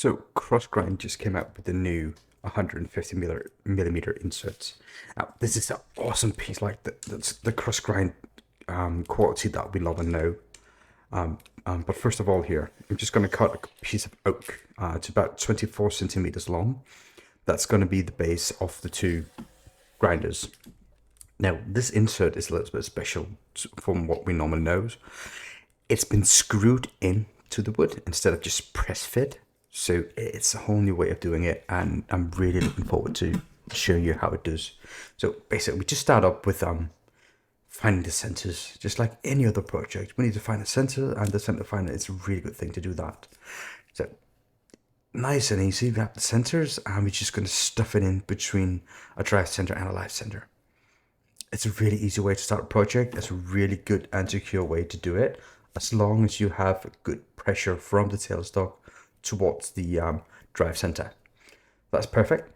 So CrushGrind just came out with the new 150 millimeter inserts. Now, this is an awesome piece, like that's the CrushGrind quality that we love and know. But first of all, here I'm just going to cut a piece of oak. It's about 24 centimeters long. That's going to be the base of the two grinders. Now, this insert is a little bit special from what we normally know. It's been screwed in to the wood instead of just press fit. So it's a whole new way of doing it, and I'm really looking forward to showing you how it does. So basically, we just start up with finding the centers, just like any other project. We need to find a center, and the center finder is a really good thing to do that. So nice and easy. We have the centers, and we're just going to stuff it in between a drive center and a live center. It's a really easy way to start a project. It's a really good and secure way to do it, as long as you have good pressure from the tailstock towards the drive center. That's perfect.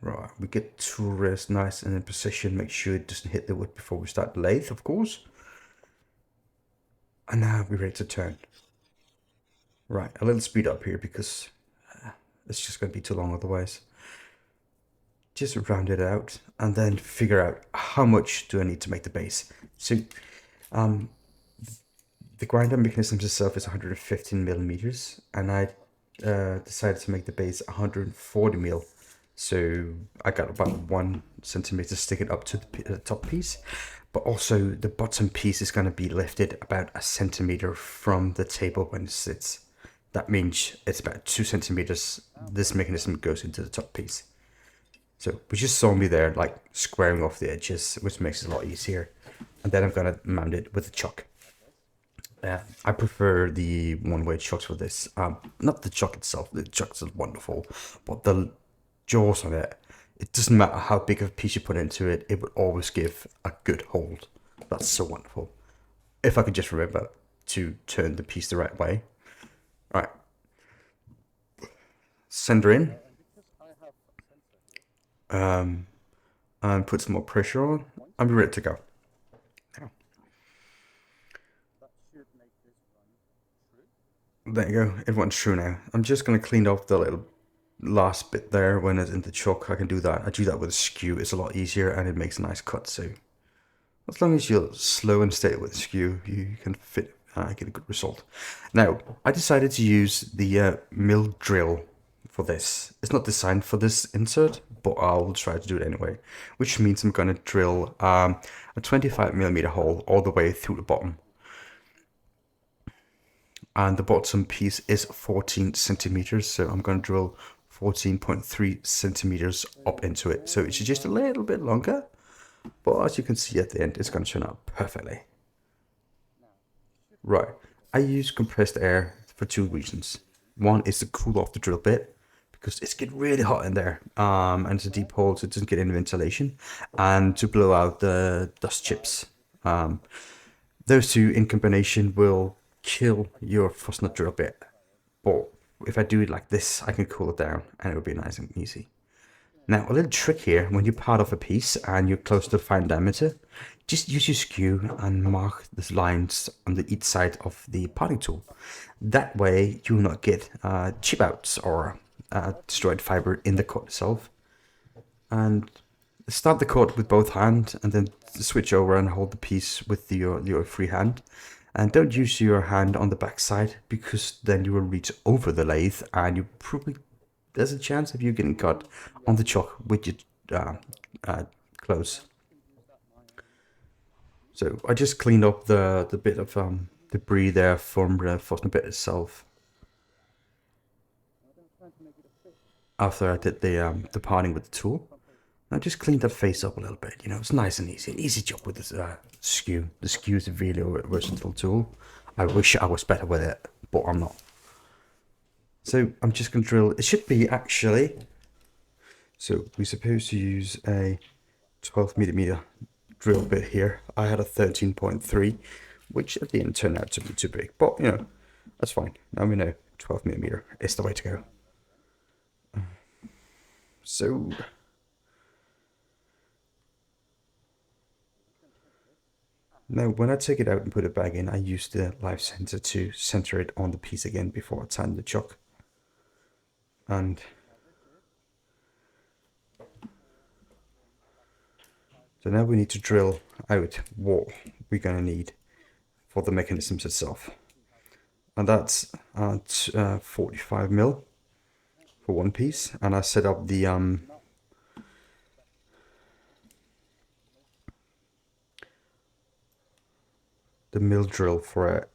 Right, we get tool rest nice and in position. Make sure it doesn't hit the wood before we start the lathe, of course. And now we're ready to turn. Right, a little speed up here because it's just going to be too long otherwise. Just round it out and then figure out how much do I need to make the base. So the grinder mechanism itself is 115 millimeters, and I decided to make the base 140 mil. So I got about 1 centimeter sticking up to the top piece, but also the bottom piece is going to be lifted about 1 centimeter from the table when it sits. That means it's about 2 centimeters. This mechanism goes into the top piece. So we just saw me there, like squaring off the edges, which makes it a lot easier. And then I'm gonna mount it with a chuck. I prefer the one-way chucks for this. Not the chuck itself, the chucks is wonderful, but the jaws on it, it doesn't matter how big of a piece you put into it, it would always give a good hold. That's so wonderful. If I could just remember to turn the piece the right way. All right. Center in. And put some more pressure on. I'm ready to go. There you go, everyone's true now. I'm just gonna clean off the little last bit there when it's in the chuck. I can do that. I do that with a skew. It's a lot easier and it makes a nice cut. So as long as you're slow and steady with the skew, you can fit get a good result. Now I decided to use the mill drill for this. It's not designed for this insert, but I'll try to do it anyway. Which means I'm gonna drill a 25 millimeter hole all the way through the bottom. And the bottom piece is 14 centimeters, so I'm going to drill 14.3 centimeters up into it. So it's just a little bit longer, but as you can see at the end, it's going to turn out perfectly. Right, I use compressed air for 2 reasons. One is to cool off the drill bit, because it's getting really hot in there, and it's a deep hole, so it doesn't get any ventilation, and to blow out the dust chips. Those two in combination will kill your first nut drill bit, but if I do it like this, I can cool it down and it will be nice and easy. Now a little trick here: when you part off a piece and you're close to the fine diameter, just use your skew and mark the lines on the each side of the parting tool. That way you will not get chip outs or destroyed fiber in the cut itself. And start the cut with both hands and then switch over and hold the piece with your free hand. And don't use your hand on the back side, because then you will reach over the lathe and you probably, there's a chance of you getting cut on the chuck with your clothes. So I just cleaned up the bit of debris there from the fastener bit itself after I did the parting with the tool. I just cleaned that face up a little bit. You know, it's nice and easy. An easy job with this skew. The skew is a really versatile tool. I wish I was better with it, but I'm not. So I'm just going to drill. It should be actually. So we're supposed to use a 12 millimeter drill bit here. I had a 13.3, which at the end turned out to be too big. But, you know, that's fine. Now we know 12 millimeter is the way to go. So Now, when I take it out and put it back in, I use the live center to center it on the piece again before I tighten the chuck. And so now we need to drill out what we're going to need for the mechanisms itself. And that's at 45 mil for one piece. And I set up the mill drill for it.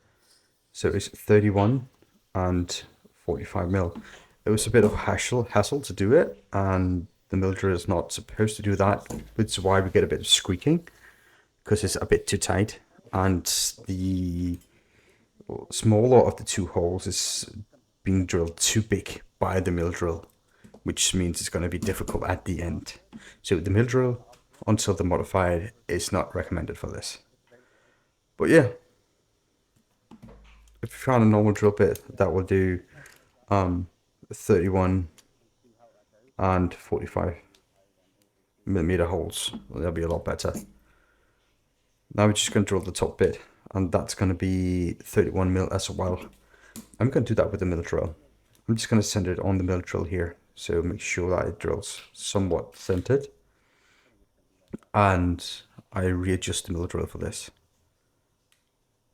So it's 31 and 45 mil. It was a bit of hassle to do it, and the mill drill is not supposed to do that, which is why we get a bit of squeaking, because it's a bit too tight, and the smaller of the two holes is being drilled too big by the mill drill, which means it's going to be difficult at the end. So the mill drill, until the modified, is not recommended for this. But yeah, if you found a normal drill bit that will do 31 and 45 millimeter holes, that'll be a lot better. Now we're just going to drill the top bit, and that's going to be 31 mil as well. I'm going to do that with the mill drill. I'm just going to center it on the mill drill here, so make sure that it drills somewhat centered, and I readjust the mill drill for this,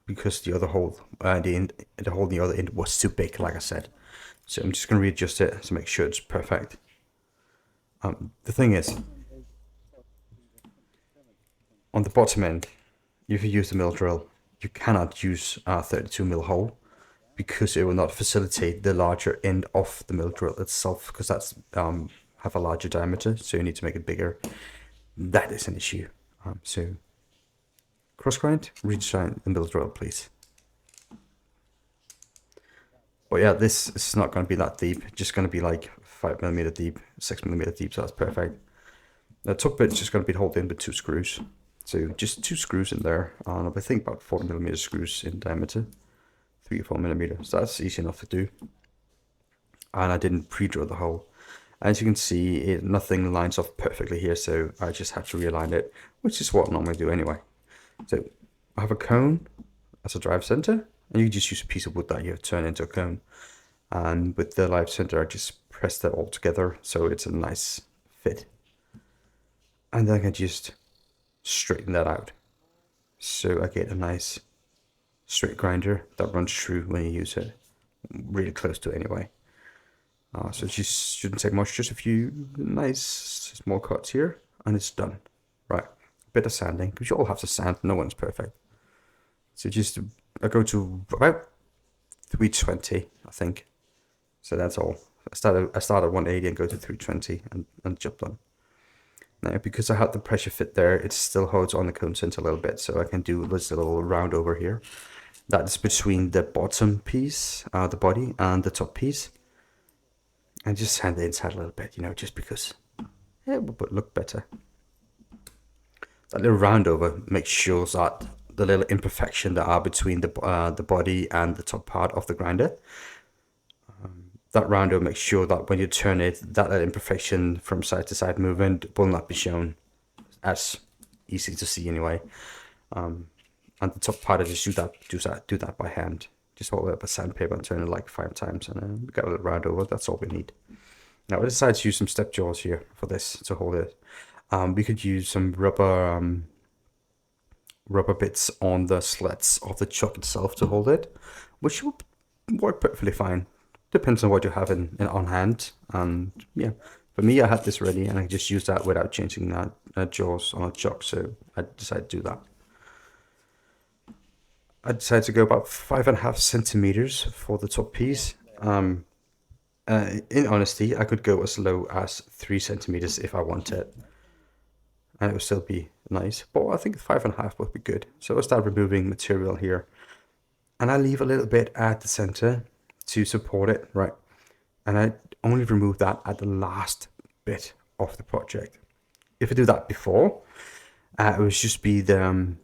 because the other hole, the hole in the other end was too big, like I said. So I'm just going to readjust it to make sure it's perfect. The thing is, on the bottom end, if you use the mill drill, you cannot use a 32 mil hole, because it will not facilitate the larger end of the mill drill itself, because that's have a larger diameter, so you need to make it bigger. That is an issue. So CrushGrind, redesign the mill drill, please. But yeah, this is not going to be that deep. It's just going to be like 5mm deep, 6mm deep, so that's perfect. The top bit's just going to be held in with 2 screws. So just 2 screws in there, and I think about 4mm screws in diameter, 3 or 4mm. So that's easy enough to do. And I didn't pre-drill the hole. As you can see, nothing lines up perfectly here, so I just have to realign it, which is what I normally do anyway. So I have a cone as a drive center, and you just use a piece of wood that you have turned into a cone. And with the live center, I just press that all together so it's a nice fit. And then I can just straighten that out, so I get a nice straight grinder that runs true when you use it, really close to it anyway. So it just shouldn't take much, just a few nice small cuts here, and it's done. Right, a bit of sanding, because you all have to sand, no one's perfect. So just, I go to about 320, I think. So that's all. I start at 180 and go to 320 and jump done. Now, because I had the pressure fit there, it still holds on the cone center a little bit, so I can do this little round over here. That's between the bottom piece, the body, and the top piece. And just sand the inside a little bit, just because it would look better. That little round over makes sure that the little imperfection that are between the body and the top part of the grinder, that round over makes sure that when you turn it, that little imperfection from side to side movement will not be shown, as easy to see anyway. And the top part, I just do that by hand. Just hold it up a sandpaper and turn it like 5 times, and then we got a little round over. That's all we need. Now I decided to use some step jaws here for this to hold it. We could use some rubber bits on the slats of the chuck itself to hold it, which will work perfectly fine. Depends on what you have on hand. And yeah, for me, I had this ready, and I just used that without changing that jaws on a chuck, so I decided to do that. I decided to go about 5.5 centimeters for the top piece. In honesty, I could go as low as 3 centimeters if I wanted, and it would still be nice. But I think 5.5 would be good. So I start removing material here, and I leave a little bit at the center to support it, right? And I only remove that at the last bit of the project. If I do that before, it would just be the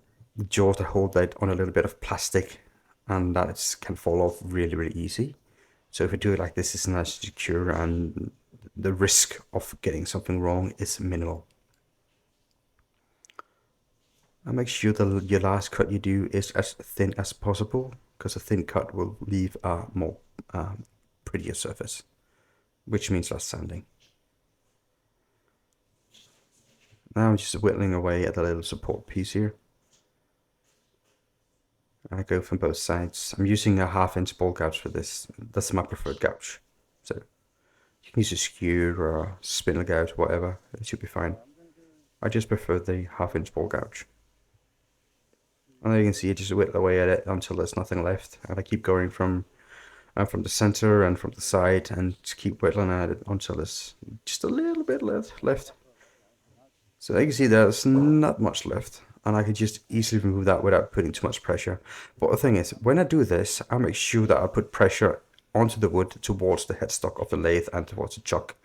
jaws that hold that on a little bit of plastic, and that can fall off really, really easy. So if I do it like this, it's nice and secure, and the risk of getting something wrong is minimal. And make sure that your last cut you do is as thin as possible, because a thin cut will leave a more prettier surface, which means less sanding. Now I'm just whittling away at the little support piece here. I go from both sides. I'm using a 1/2 inch ball gouge for this. That's my preferred gouge. So you can use a skewer or a spindle gouge, whatever. It should be fine. I just prefer the 1/2 inch ball gouge. And there you can see I just whittle away at it until there's nothing left. And I keep going from the center and from the side and just keep whittling at it until there's just a little bit left. So you can see there's not much left, and I can just easily remove that without putting too much pressure. But the thing is, when I do this, I make sure that I put pressure onto the wood towards the headstock of the lathe and towards the chuck,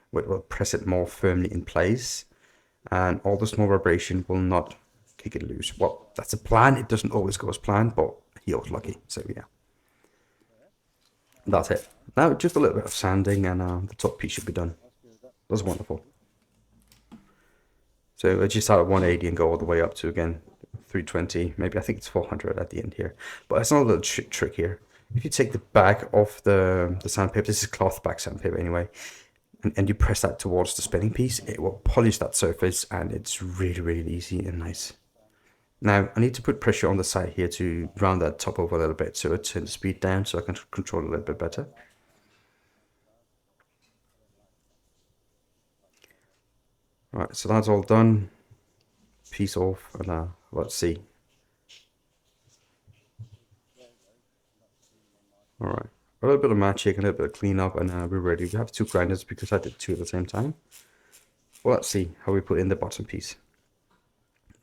which will press it more firmly in place, and all the small vibration will not kick it loose. Well, that's a plan. It doesn't always go as planned, but he was lucky. So yeah, that's it. Now just a little bit of sanding, and the top piece should be done. That's wonderful. So I just start at 180 and go all the way up to, again, 320. Maybe I think it's 400 at the end here. But it's not a little trick here. If you take the back of the sandpaper, this is cloth back sandpaper anyway, and you press that towards the spinning piece, it will polish that surface, and it's really, really easy and nice. Now, I need to put pressure on the side here to round that top over a little bit, so I turn the speed down so I can control it a little bit better. Right, so that's all done. Piece off, and let's see. Alright, a little bit of magic, a little bit of cleanup, and we're ready. We have 2 grinders because I did 2 at the same time. Well, let's see how we put in the bottom piece.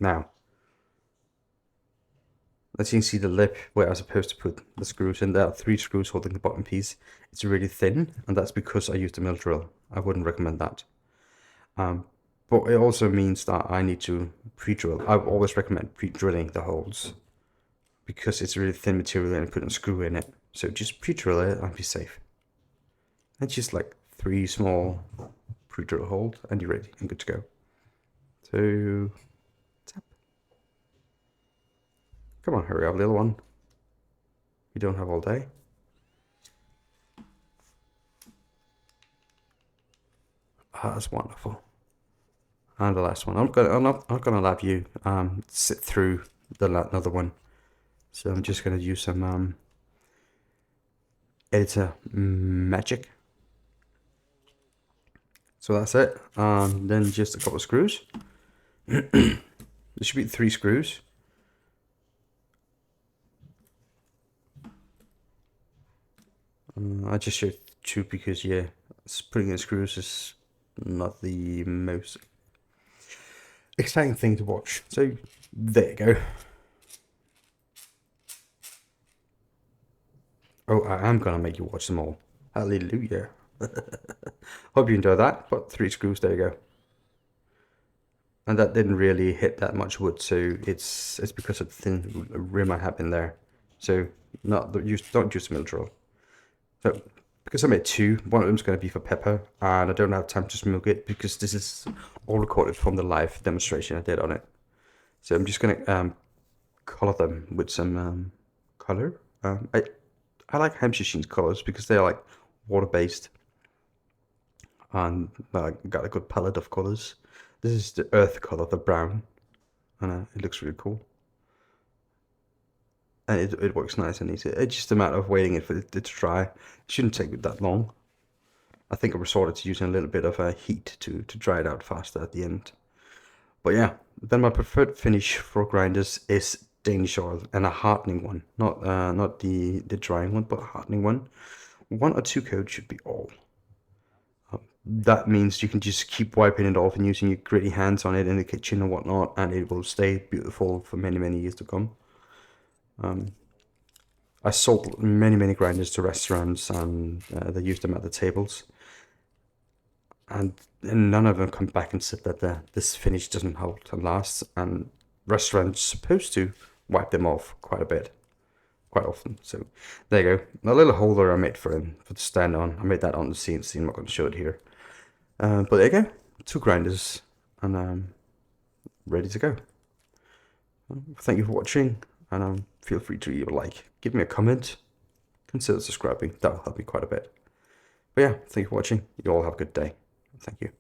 Now, as you can see the lip where I was supposed to put the screws in, there are 3 screws holding the bottom piece. It's really thin, and that's because I used a mill drill. I wouldn't recommend that. But it also means that I need to pre-drill. I always recommend pre-drilling the holes because it's really thin material and putting a screw in it. So just pre-drill it and be safe. And just like 3 small pre-drill holes and you're ready and good to go. So, tap. Come on, hurry up, little one. We don't have all day. Ah, that's wonderful. And the last one. I'm not gonna have you sit through another one. So I'm just gonna use some editor magic. So that's it. Then just a couple of screws. There should be 3 screws. I just showed 2 because yeah, putting in screws is not the most exciting thing to watch. So there you go. Oh, I am gonna make you watch them all. Hallelujah. Hope you enjoyed that. But 3 screws, there you go. And that didn't really hit that much wood, so it's because of the thin rim I have in there. So don't use mill drill. So because I made 2, one of them's going to be for pepper, and I don't have time to smoke it because this is all recorded from the live demonstration I did on it. So I'm just going to color them with some color. I like Hampshire Sheen's colors because they're like water-based, and got a good palette of colors. This is the earth color, the brown, and it looks really cool. And it works nice and easy. It's just a matter of waiting for it to dry. It shouldn't take that long. I think I resorted to using a little bit of heat to dry it out faster at the end. But yeah, then my preferred finish for grinders is Danish oil, and a hardening one. Not the drying one, but a hardening one. 1 or 2 coats should be all. That means you can just keep wiping it off and using your gritty hands on it in the kitchen and whatnot, and it will stay beautiful for many, many years to come. I sold many grinders to restaurants, and they used them at the tables, and none of them come back and said that this finish doesn't hold and last, and restaurants supposed to wipe them off quite often. So there you go, a little holder I made for him to stand on. I made that on the CNC. I'm not going to show it here, but there you go, 2 grinders, and ready to go. Thank you for watching, and feel free to leave a like, give me a comment, consider subscribing. That will help me quite a bit. But yeah, thank you for watching. You all have a good day. Thank you.